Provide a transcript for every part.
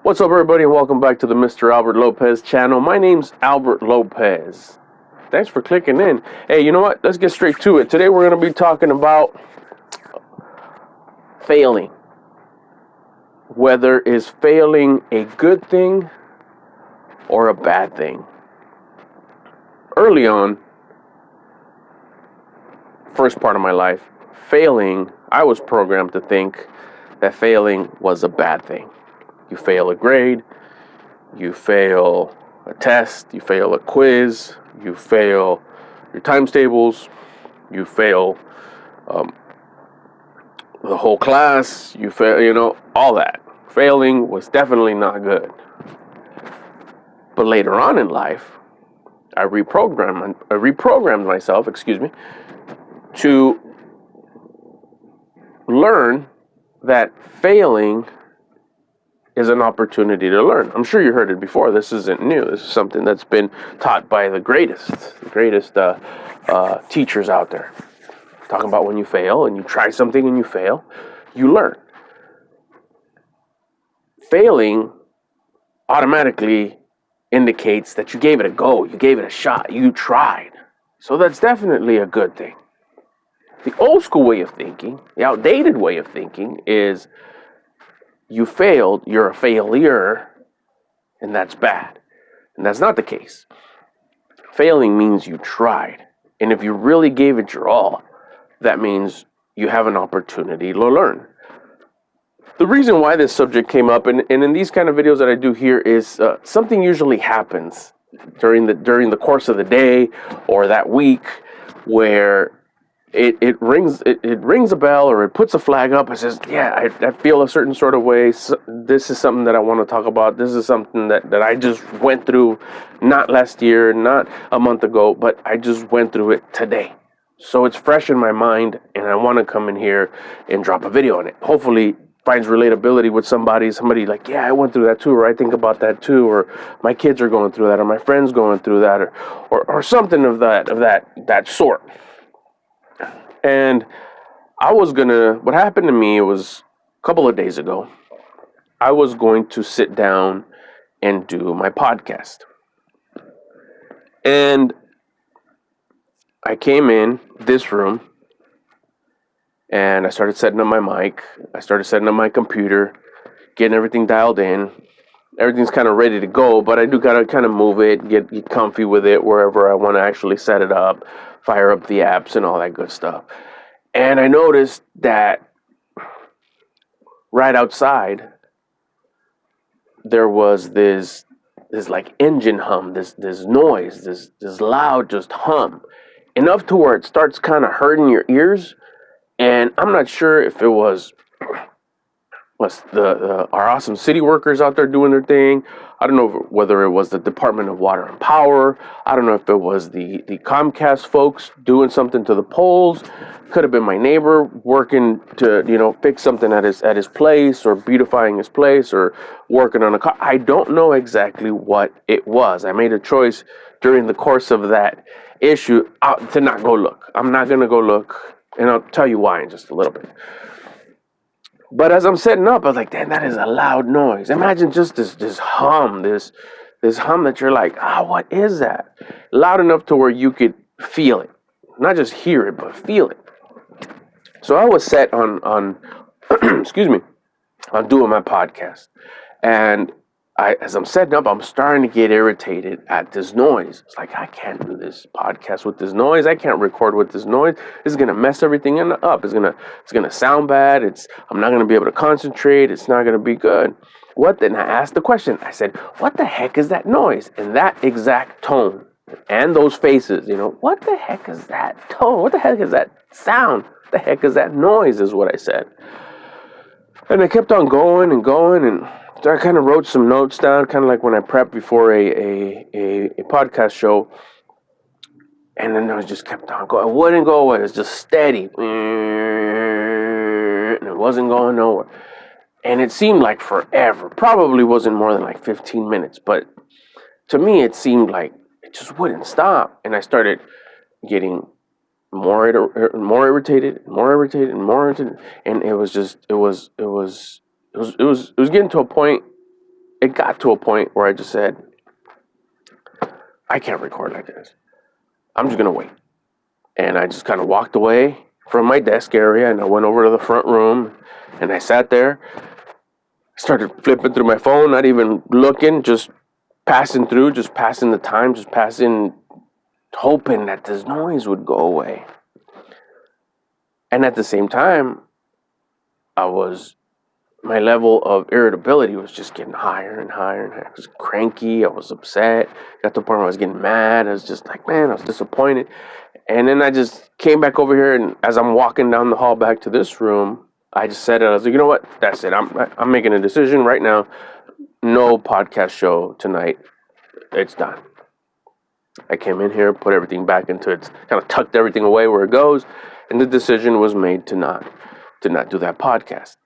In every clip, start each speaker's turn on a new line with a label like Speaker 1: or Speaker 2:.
Speaker 1: What's up, everybody, and welcome back to the Mr. Albert Lopez channel. My name's Albert Lopez. Thanks for clicking in. Hey, you know what? Let's get straight to it. Today we're going to be talking about failing. Whether is failing a good thing or a bad thing. Early on, first part of my life, failing, I was programmed to think that failing was a bad thing. You fail a grade, you fail a test, you fail a quiz, you fail your times tables, you fail the whole class, you fail, all that. Failing was definitely not good. But later on in life, I reprogrammed myself, to learn that failing is an opportunity to learn. I'm sure you heard it before. This isn't new. This is something that's been taught by the greatest teachers out there. Talking about when you fail and you try something and you fail, you learn. Failing automatically indicates that you gave it a go, you gave it a shot, you tried. So that's definitely a good thing. The old school way of thinking, the outdated way of thinking is you failed, you're a failure, and that's bad. And that's not the case. Failing means you tried. And if you really gave it your all, that means you have an opportunity to learn. The reason why this subject came up, and in these kind of videos that I do here, is something usually happens during the course of the day or that week where it rings a bell, or it puts a flag up and says, yeah, I feel a certain sort of way. So this is something that I want to talk about. This is something that I just went through, not last year, not a month ago, but I just went through it today. So it's fresh in my mind, and I want to come in here and drop a video on it. Hopefully finds relatability with somebody like, yeah, I went through that too, or I think about that too, or my kids are going through that, or my friends going through that, or something of that sort. And what happened to me was a couple of days ago, I was going to sit down and do my podcast. And I came in this room and I started setting up my mic. I started setting up my computer, getting everything dialed in. Everything's kind of ready to go, but I do gotta kind of move it, get comfy with it wherever I want to actually set it up, fire up the apps and all that good stuff. And I noticed that right outside there was this like engine hum, this noise, this loud just hum, enough to where it starts kind of hurting your ears. And I'm not sure if it was our awesome city workers out there doing their thing. I don't know whether it was the Department of Water and Power. I don't know if it was the Comcast folks doing something to the poles. Could have been my neighbor working to fix something at his place, or beautifying his place, or working on a car. I don't know exactly what it was. I made a choice during the course of that issue to not go look. I'm not going to go look, and I'll tell you why in just a little bit. But as I'm setting up, I was like, damn, that is a loud noise. Imagine just this hum, this hum that you're like, what is that? Loud enough to where you could feel it. Not just hear it, but feel it. So I was set on on doing my podcast. And as I'm setting up, I'm starting to get irritated at this noise. It's like, I can't do this podcast with this noise. I can't record with this noise. This is gonna mess everything up. It's gonna sound bad. I'm not gonna be able to concentrate. It's not gonna be good. Then I asked the question. I said, what the heck is that noise? And that exact tone and those faces, what the heck is that tone? What the heck is that sound? What the heck is that noise, is what I said. And I kept on going and going, and so I kind of wrote some notes down, kind of like when I prep before a podcast show. And then I just kept on going. It wouldn't go away. It was just steady. And it wasn't going nowhere. And it seemed like forever. Probably wasn't more than like 15 minutes. But to me, it seemed like it just wouldn't stop. And I started getting more irritated, and it was getting to a point. it got to a point where I just said, I can't record like this. I'm just going to wait. And I just kind of walked away from my desk area, and I went over to the front room, and I sat there, started flipping through my phone, not even looking, just passing through, just passing the time, just passing, hoping that this noise would go away. And at the same time, my level of irritability was just getting higher and higher, and I was cranky, I was upset, got to the point where I was getting mad, I was just like, man, I was disappointed. And then I just came back over here, and as I'm walking down the hall back to this room, I just said it, I was like, you know what, that's it, I'm making a decision right now, no podcast show tonight, it's done. I came in here, put everything back into it, kind of tucked everything away where it goes, and the decision was made to not do that podcast.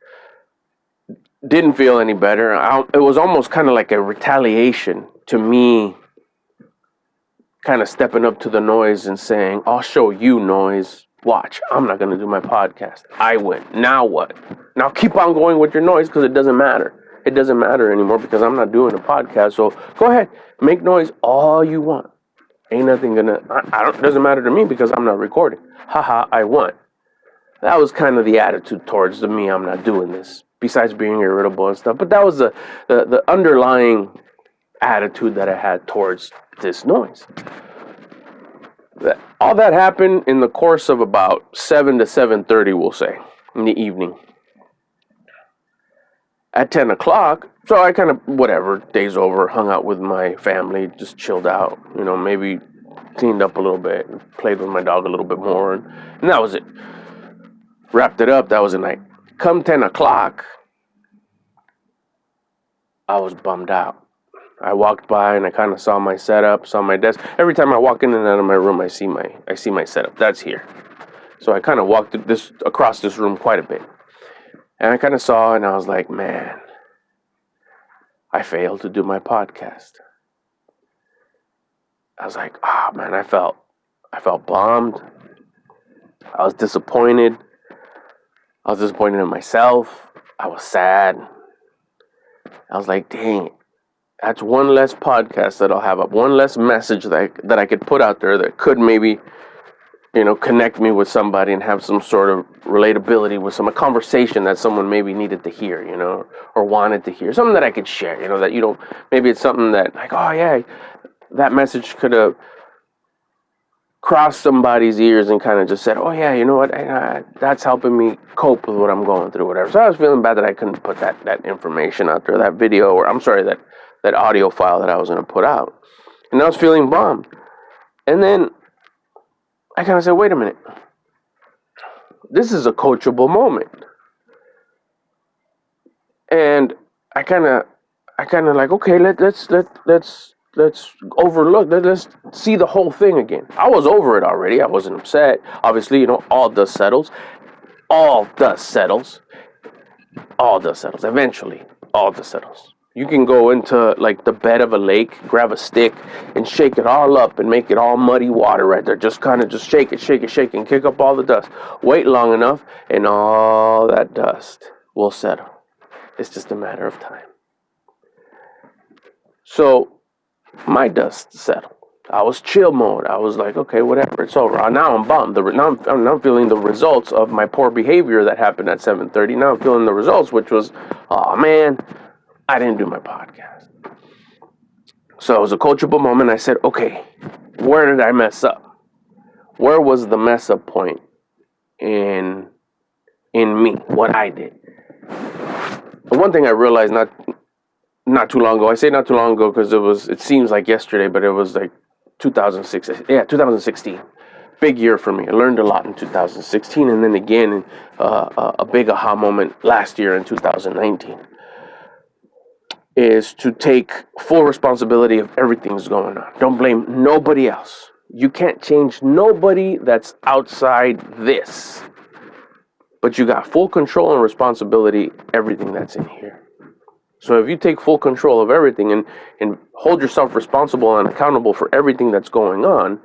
Speaker 1: Didn't feel any better. It was almost kind of like a retaliation to me kind of stepping up to the noise and saying, I'll show you, noise. Watch, I'm not going to do my podcast. I win. Now what? Now keep on going with your noise because it doesn't matter. It doesn't matter anymore because I'm not doing a podcast. So go ahead, make noise all you want. Ain't nothing gonna, doesn't matter to me because I'm not recording. Haha, I won. That was kind of the attitude towards me, I'm not doing this, besides being irritable and stuff. But that was the underlying attitude that I had towards this noise. All that happened in the course of about 7 to 7:30, we'll say, in the evening. At 10 o'clock, so I kind of, whatever, day's over, hung out with my family, just chilled out, maybe cleaned up a little bit, played with my dog a little bit more, and that was it. Wrapped it up, that was the night. Come 10 o'clock, I was bummed out. I walked by and I kind of saw my setup, saw my desk. Every time I walk in and out of my room, I see my setup. That's here. So I kind of walked across this room quite a bit. And I kind of saw, and I was like, man, I failed to do my podcast. I was like, man, I felt bummed. I was disappointed. I was disappointed in myself. I was sad. I was like, dang, that's one less podcast that I'll have up, one less message that I could put out there that could maybe, connect me with somebody and have some sort of relatability with a conversation that someone maybe needed to hear, or wanted to hear, something that I could share, that maybe it's something that like, oh yeah, that message could have crossed somebody's ears and kind of just said, oh yeah, you know what, that's helping me cope with what I'm going through, whatever. So I was feeling bad that I couldn't put that information out there, that video, or I'm sorry, that audio file that I was going to put out. And I was feeling bummed. And then I kind of said, wait a minute. This is a coachable moment. And I kind of like, okay, let's overlook, let's see the whole thing again. I was over it already. I wasn't upset. Obviously, all dust settles. All dust settles. All dust settles. Eventually, all dust settles. You can go into like the bed of a lake, grab a stick, and shake it all up and make it all muddy water right there. Just kind of just shake it, and kick up all the dust. Wait long enough, and all that dust will settle. It's just a matter of time. So my dust settled. I was chill mode. I was like, okay, whatever, it's over. Now I'm bummed. Now I'm feeling the results of my poor behavior that happened at 7:30. Now I'm feeling the results, which was, oh man, I didn't do my podcast. So it was a coachable moment. I said, okay, where did I mess up? Where was the mess up point in me, what I did? And one thing I realized not too long ago, I say not too long ago because it seems like yesterday, but it was like 2016. Big year for me. I learned a lot in 2016, and then again, a big aha moment last year in 2019. Is to take full responsibility of everything that's going on. Don't blame nobody else. You can't change nobody that's outside this. But you got full control and responsibility everything that's in here. So if you take full control of everything and hold yourself responsible and accountable for everything that's going on,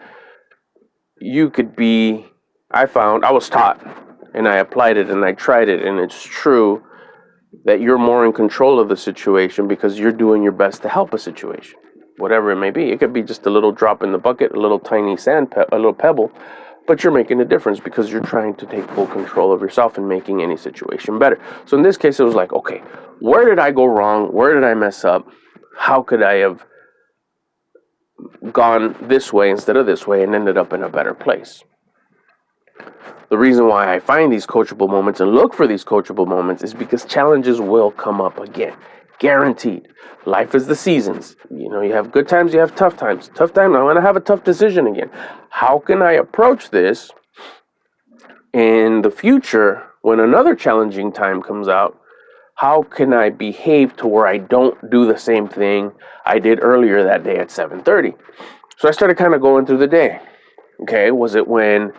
Speaker 1: you could be, I was taught, and I applied it and I tried it, and it's true, that you're more in control of the situation because you're doing your best to help a situation, whatever it may be. It could be just a little drop in the bucket, a little tiny a little pebble, but you're making a difference because you're trying to take full control of yourself and making any situation better. So in this case, it was like, okay, where did I go wrong? Where did I mess up? How could I have gone this way instead of this way and ended up in a better place? The reason why I find these coachable moments and look for these coachable moments is because challenges will come up again. Guaranteed. Life is the seasons. You know, you have good times, you have tough times. Tough time, I'm going to have a tough decision again. How can I approach this in the future when another challenging time comes out? How can I behave to where I don't do the same thing I did earlier that day at 7:30? So I started kind of going through the day. Okay, was it when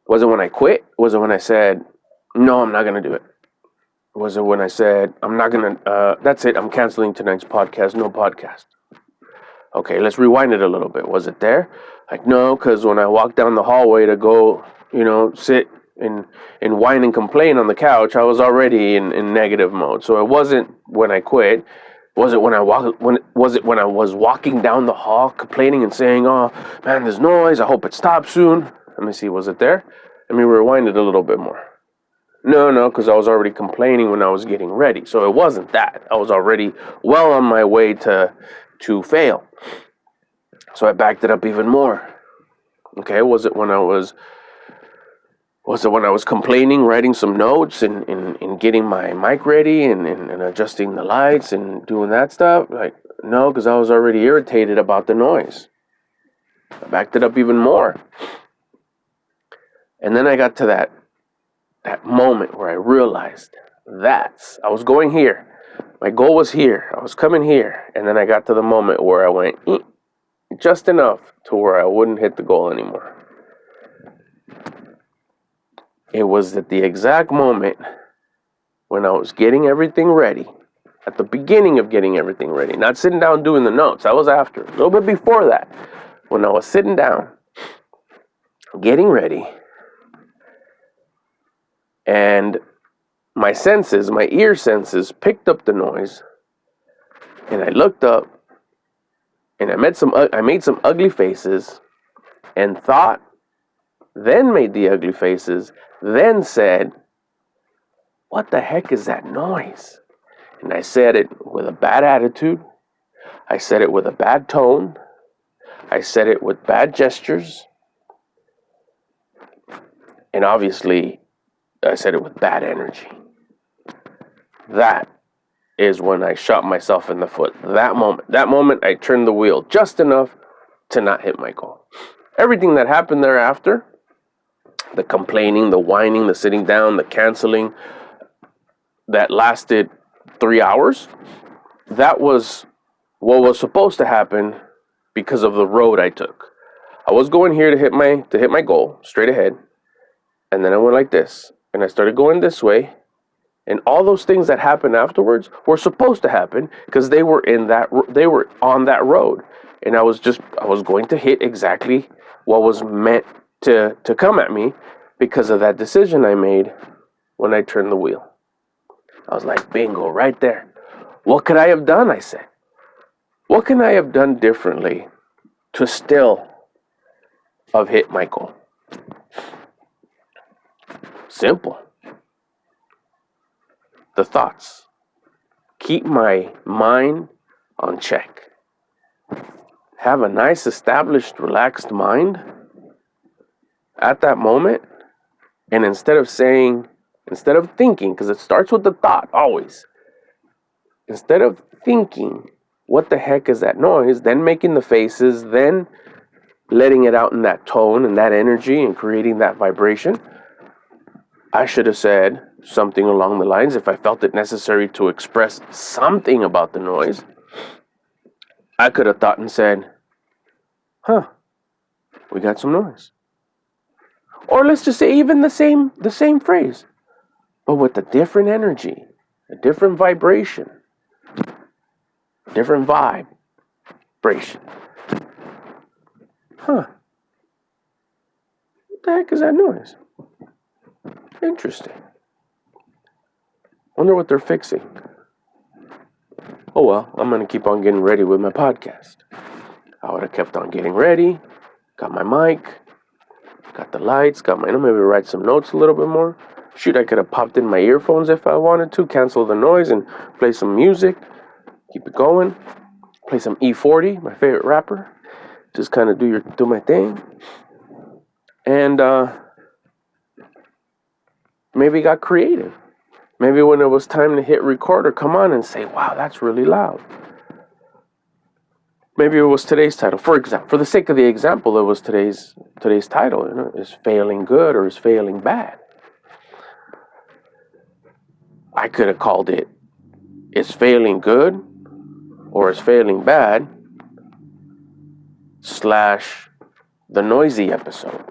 Speaker 1: I quit? Was it when I said, no, I'm not going to do it? Was it when I said, I'm not going to, that's it, I'm canceling tonight's podcast, no podcast? Okay, let's rewind it a little bit. Was it there? Like, no, because when I walked down the hallway to go, sit and whine and complain on the couch, I was already in negative mode. So it wasn't when I quit. Was it when I was walking down the hall complaining and saying, oh, man, there's noise, I hope it stops soon? Let me see, was it there? Let me rewind it a little bit more. No, because I was already complaining when I was getting ready. So it wasn't that. I was already well on my way to fail. So I backed it up even more. Okay, was it when I was complaining, writing some notes and getting my mic ready and adjusting the lights and doing that stuff? Like, no, because I was already irritated about the noise. I backed it up even more. And then I got to that moment where I realized I was going here. My goal was here. I was coming here. And then I got to the moment where I went just enough to where I wouldn't hit the goal anymore. It was at the exact moment when I was getting everything ready, at the beginning of getting everything ready, not sitting down doing the notes. I was after, a little bit before that, when I was sitting down, getting ready, and my ear senses picked up the noise, and I looked up, and I made some ugly faces, and thought, then made the ugly faces, then said, what the heck is that noise? And I said it with a bad attitude. I said it with a bad tone. I said it with bad gestures. And obviously, I said it with bad energy. That is when I shot myself in the foot. That moment, I turned the wheel just enough to not hit my goal. Everything that happened thereafter, the complaining, the whining, the sitting down, the canceling, that lasted 3 hours, that was what was supposed to happen because of the road I took. I was going here to hit my goal, straight ahead, and then I went like this, and I started going this way, and all those things that happened afterwards were supposed to happen because they were on that road, and I was going to hit exactly what was meant to come at me because of that decision I made when I turned the wheel. I was like, bingo, right there. What could I have done, I said? What can I have done differently to still have hit my goal? Simple. The thoughts. Keep my mind on check. Have a nice, established, relaxed mind at that moment. And instead of thinking, because it starts with the thought, always. Instead of thinking, what the heck is that noise? Then making the faces, then letting it out in that tone and that energy and creating that vibration, I should have said something along the lines, if I felt it necessary to express something about the noise, I could have thought and said, we got some noise. Or let's just say even the same phrase, but with a different energy, a different vibration, different vibration. What the heck is that noise? Interesting. Wonder what they're fixing. Oh well, I'm going to keep on getting ready with my podcast. I would have kept on getting ready, got my mic, got the lights, maybe write some notes a little bit more. Shoot, I could have popped in my earphones if I wanted to, cancel the noise and play some music, keep it going, play some E40, my favorite rapper, just kind of do my thing. And maybe got creative. Maybe when it was time to hit record or come on and say, wow, that's really loud. Maybe it was today's title. For example, for the sake of the example, it was today's title. Is failing good or is failing bad? I could have called it, is failing good or is failing bad / the noisy episode.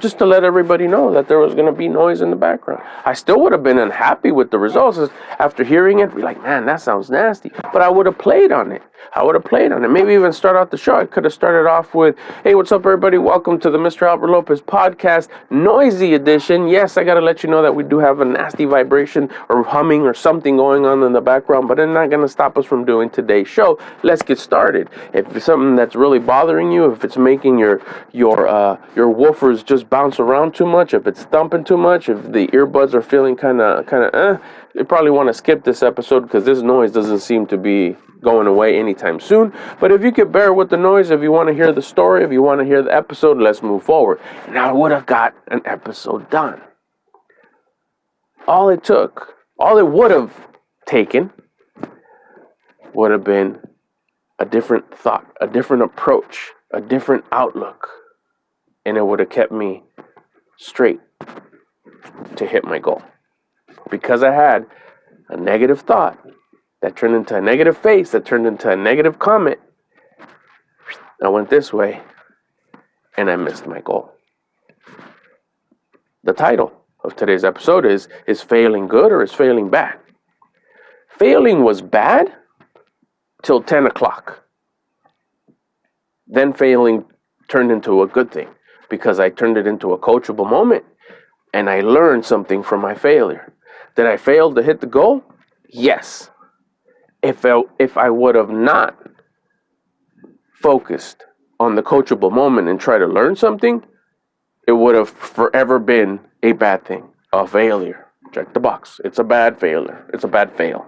Speaker 1: Just to let everybody know that there was going to be noise in the background. I still would have been unhappy with the results. After hearing it, be like, man, that sounds nasty. But I would have played on it. Maybe even start out the show. I could have started off with, hey, what's up, everybody? Welcome to the Mr. Albert Lopez podcast, noisy edition. Yes, I got to let you know that we do have a nasty vibration or humming or something going on in the background, but it's not going to stop us from doing today's show. Let's get started. If it's something that's really bothering you, if it's making your woofers just bounce around too much, if it's thumping too much, if the earbuds are feeling kind of you probably want to skip this episode because this noise doesn't seem to be going away anytime soon. But if you could bear with the noise, if you want to hear the story, if you want to hear the episode, let's move forward. And I would have got an episode done. All it would have taken would have been a different thought, a different approach, a different outlook. And it would have kept me straight to hit my goal. Because I had a negative thought that turned into a negative face, that turned into a negative comment, I went this way and I missed my goal. The title of today's episode is failing good or is failing bad? Failing was bad till 10 o'clock. Then failing turned into a good thing because I turned it into a coachable moment and I learned something from my failure. Did I fail to hit the goal? Yes. If I would have not focused on the coachable moment and tried to learn something, it would have forever been a bad thing, a failure. Check the box. It's a bad failure. It's a bad fail.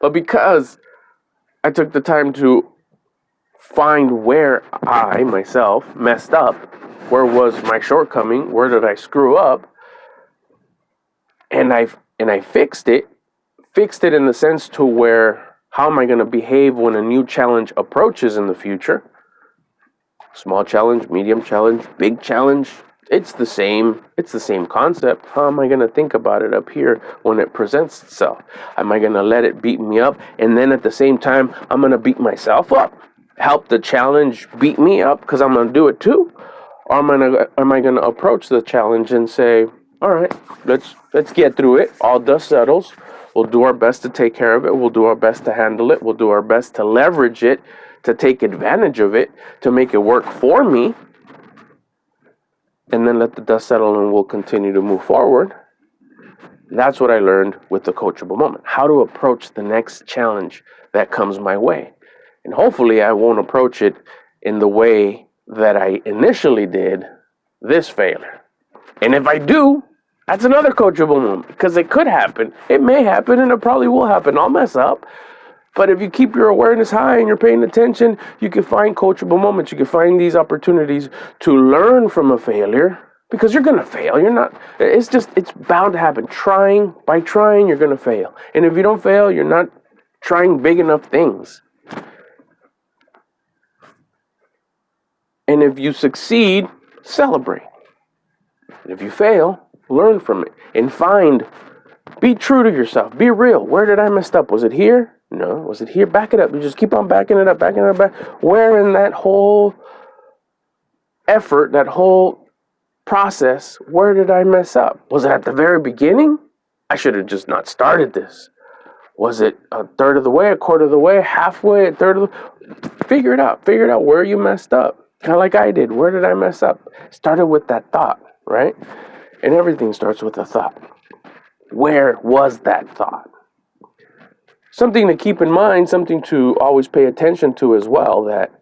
Speaker 1: But because I took the time to find where I, myself, messed up, where was my shortcoming, where did I screw up, and I fixed it in the sense to where, how am I going to behave when a new challenge approaches in the future? Small challenge, medium challenge, big challenge. It's the same concept. How am I going to think about it up here when it presents itself? Am I going to let it beat me up? And then at the same time, I'm going to beat myself up. Help the challenge beat me up because I'm going to do it too? Or am I going to approach the challenge and say, all right, let's get through it. All dust settles. We'll do our best to take care of it. We'll do our best to handle it. We'll do our best to leverage it, to take advantage of it, to make it work for me. And then let the dust settle and we'll continue to move forward. That's what I learned with the coachable moment. How to approach the next challenge that comes my way. And hopefully I won't approach it in the way that I initially did this failure. And if I do, that's another coachable moment because it could happen. It may happen and it probably will happen. I'll mess up. But if you keep your awareness high and you're paying attention, you can find coachable moments. You can find these opportunities to learn from a failure because you're going to fail. It's bound to happen. By trying, you're going to fail. And if you don't fail, you're not trying big enough things. And if you succeed, celebrate. And if you fail, learn from it and be true to yourself. Be real. Where did I mess up? Was it here? No. Was it here? Back it up. You just keep on backing it up. Where in that whole effort, that whole process, where did I mess up? Was it at the very beginning? I should have just not started this. Was it a third of the way, a quarter of the way, halfway, a third of the... Figure it out. Figure it out where you messed up. Kind of like I did. Where did I mess up? Started with that thought, right? And everything starts with a thought. Where was that thought? Something to keep in mind, something to always pay attention to as well, that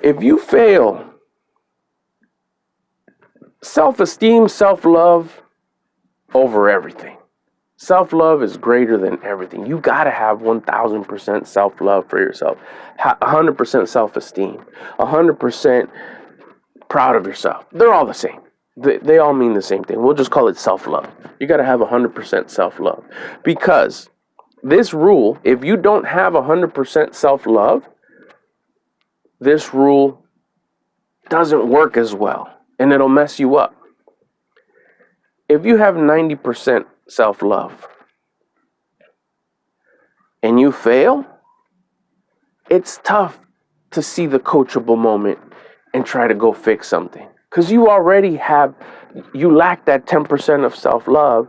Speaker 1: if you fail, self-esteem, self-love over everything. Self-love is greater than everything. You got to have 1,000% self-love for yourself, 100% self-esteem, 100% proud of yourself. They're all the same. They all mean the same thing. We'll just call it self-love. You got to have 100% self-love, because this rule, if you don't have 100% self-love, this rule doesn't work as well, and it'll mess you up. If you have 90% self-love and you fail, it's tough to see the coachable moment and try to go fix something, because you lack that 10% of self-love.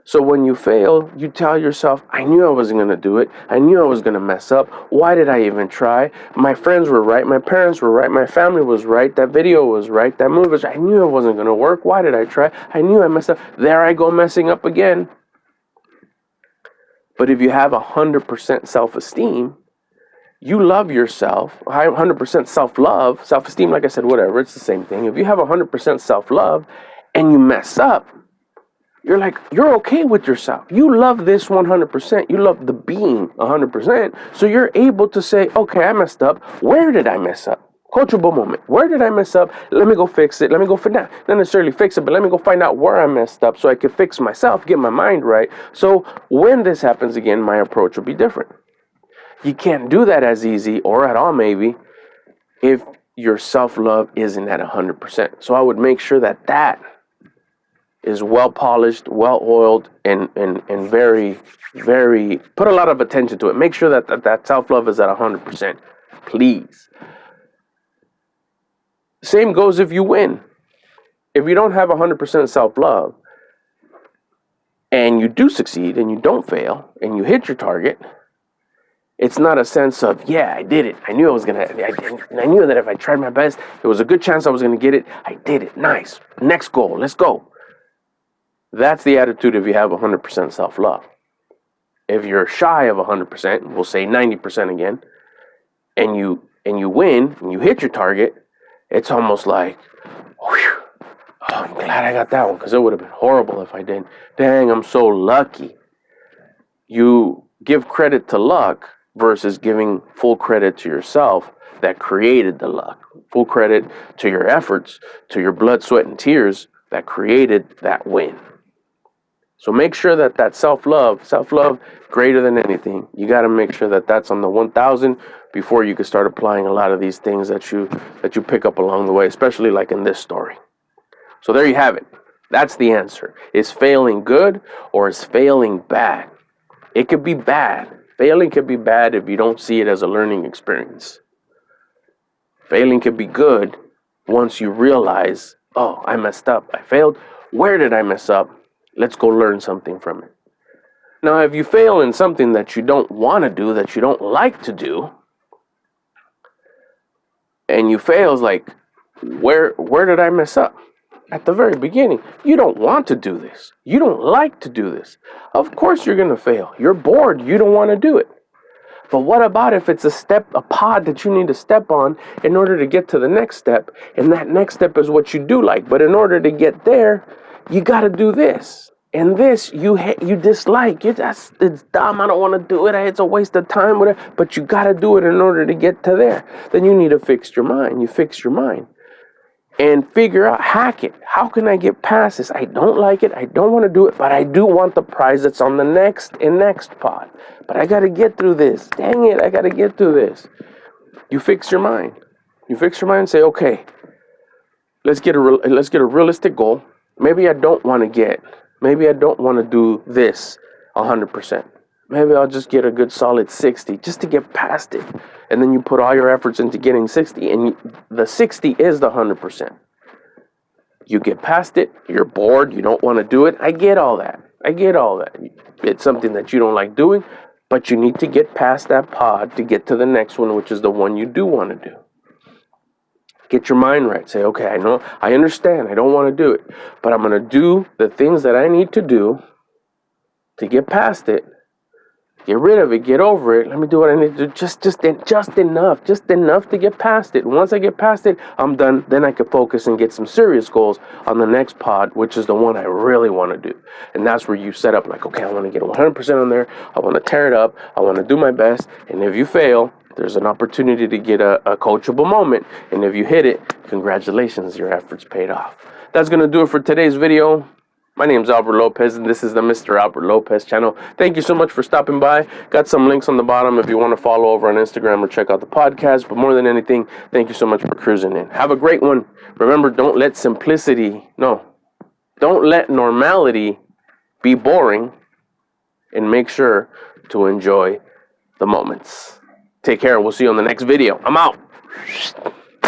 Speaker 1: So when you fail, you tell yourself, I knew I wasn't going to do it. I knew I was going to mess up. Why did I even try? My friends were right. My parents were right. My family was right. That video was right. That movie was right. I knew it wasn't going to work. Why did I try? I knew I messed up. There I go messing up again. But if you have 100% self-esteem, you love yourself, 100% self-love, self-esteem, like I said, whatever, it's the same thing. If you have 100% self-love and you mess up, you're okay with yourself. You love this 100%. You love the being 100%. So you're able to say, okay, I messed up. Where did I mess up? Coachable moment. Where did I mess up? Let me go fix it. Let me go not necessarily fix it, but let me go find out where I messed up so I can fix myself, get my mind right. So when this happens again, my approach will be different. You can't do that as easy, or at all maybe, if your self-love isn't at 100%. So I would make sure that is well polished, well oiled, and very, very, put a lot of attention to it. Make sure that self-love is at 100%, please. Same goes if you win. If you don't have 100% self-love, and you do succeed, and you don't fail, and you hit your target, it's not a sense of, yeah, I did it. I knew I was going to, I knew that if I tried my best, there was a good chance I was going to get it. I did it. Nice. Next goal. Let's go. That's the attitude if you have 100% self-love. If you're shy of 100%, we'll say 90% again, and you win, and you hit your target, it's almost like, whew, oh, I'm glad I got that one, because it would have been horrible if I didn't. Dang, I'm so lucky. You give credit to luck versus giving full credit to yourself that created the luck. Full credit to your efforts, to your blood, sweat, and tears that created that win. So make sure that self-love greater than anything. You got to make sure that that's on the 1,000 before you can start applying a lot of these things that you pick up along the way, especially like in this story. So there you have it. That's the answer. Is failing good or is failing bad? It could be bad. Failing could be bad if you don't see it as a learning experience. Failing could be good once you realize, oh, I messed up. I failed. Where did I mess up? Let's go learn something from it. Now, if you fail in something that you don't want to do, that you don't like to do, and you fail, like, where did I mess up? At the very beginning, you don't want to do this. You don't like to do this. Of course you're going to fail. You're bored. You don't want to do it. But what about if it's a pod that you need to step on in order to get to the next step, and that next step is what you do like, but in order to get there, you got to do this. And this you dislike. It's dumb. I don't want to do it. It's a waste of time. Whatever. But you got to do it in order to get to there. Then you need to fix your mind. You fix your mind. And figure out, hack it. How can I get past this? I don't like it. I don't want to do it, but I do want the prize that's on the next pod. But I got to get through this. Dang it, I got to get through this. You fix your mind. You fix your mind and say, okay, let's get a realistic goal. Maybe I don't want to do this 100%. Maybe I'll just get a good solid 60 just to get past it. And then you put all your efforts into getting 60, and the 60 is the 100%. You get past it, you're bored, you don't want to do it. I get all that. It's something that you don't like doing, but you need to get past that pod to get to the next one, which is the one you do want to do. Get your mind right. Say, okay, I know, I understand, I don't want to do it, but I'm going to do the things that I need to do to get past it, get rid of it, get over it. Let me do what I need to do. Just enough to get past it. And once I get past it, I'm done. Then I can focus and get some serious goals on the next pod, which is the one I really want to do. And that's where you set up like, okay, I want to get 100% on there. I want to tear it up. I want to do my best. And if you fail, there's an opportunity to get a coachable moment. And if you hit it, congratulations, your efforts paid off. That's going to do it for today's video. My name's Albert Lopez, and this is the Mr. Albert Lopez channel. Thank you so much for stopping by. Got some links on the bottom if you want to follow over on Instagram or check out the podcast. But more than anything, thank you so much for cruising in. Have a great one. Remember, don't let normality be boring, and make sure to enjoy the moments. Take care. We'll see you on the next video. I'm out.